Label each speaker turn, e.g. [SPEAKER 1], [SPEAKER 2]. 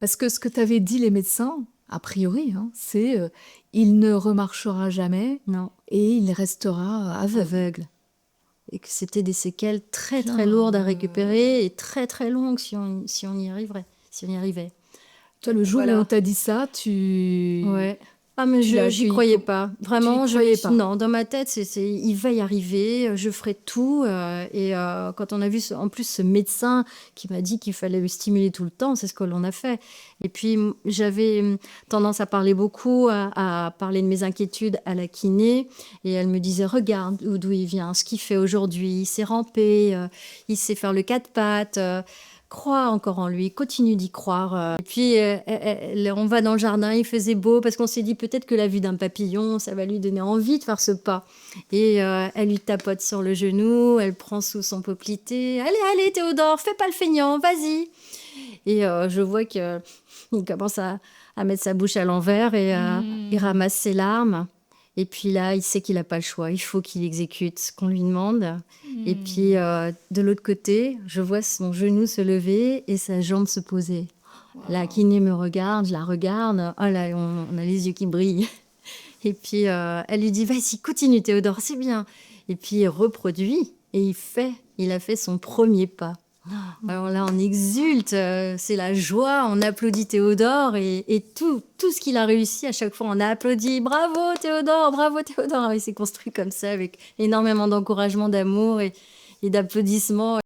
[SPEAKER 1] Parce que ce que t'avaient dit les médecins, a priori, hein, c'est il ne remarchera jamais
[SPEAKER 2] Non,
[SPEAKER 1] et il restera aveugle.
[SPEAKER 2] aveugle. Et que c'était des séquelles très très lourdes à
[SPEAKER 1] Putain,
[SPEAKER 2] récupérer et très très longues si on y arriverait, si on y arrivait.
[SPEAKER 1] toi, le jour où on
[SPEAKER 2] Voilà.
[SPEAKER 1] t'a dit ça, tu,
[SPEAKER 2] Ouais. Ah mais
[SPEAKER 1] tu l'as
[SPEAKER 2] j'y
[SPEAKER 1] accueilli
[SPEAKER 2] croyais
[SPEAKER 1] comment?
[SPEAKER 2] pas.
[SPEAKER 1] Tu y
[SPEAKER 2] Vraiment,
[SPEAKER 1] croyais pas.
[SPEAKER 2] non, dans ma tête, il va y arriver, je ferai tout. Quand on a vu en plus ce médecin qui m'a dit qu'il fallait le stimuler tout le temps, c'est ce que l'on a fait. Et puis j'avais tendance à parler beaucoup, à parler de mes inquiétudes à la kiné, et elle me disait regarde d'où il vient, ce qu'il fait aujourd'hui, il sait ramper, il sait faire le quatre pattes. Crois encore en lui, continue d'y croire. Et puis, on va dans le jardin, il faisait beau, parce qu'on s'est dit peut-être que la vue d'un papillon, ça va lui donner envie de faire ce pas. Et elle lui tapote sur le genou, elle prend sous son poplité. Allez, allez, Théodore, fais pas le feignant, vas-y. Et je vois qu'il commence à mettre sa bouche à l'envers et il ramasse ses larmes. Et puis là, il sait qu'il n'a pas le choix. Il faut qu'il exécute ce qu'on lui demande. Et puis, de l'autre côté, je vois son genou se lever et sa jambe se poser. La kiné me regarde, je la regarde. Oh là, on a les yeux qui brillent. Et puis, elle lui dit, vas-y, continue Théodore, c'est bien. Et puis, il reproduit et il a fait son premier pas. Alors là, on exulte, c'est la joie, on applaudit Théodore et tout ce qu'il a réussi, à chaque fois, on a applaudi. Bravo Théodore, bravo Théodore. Il s'est construit comme ça avec énormément d'encouragement, d'amour et d'applaudissements.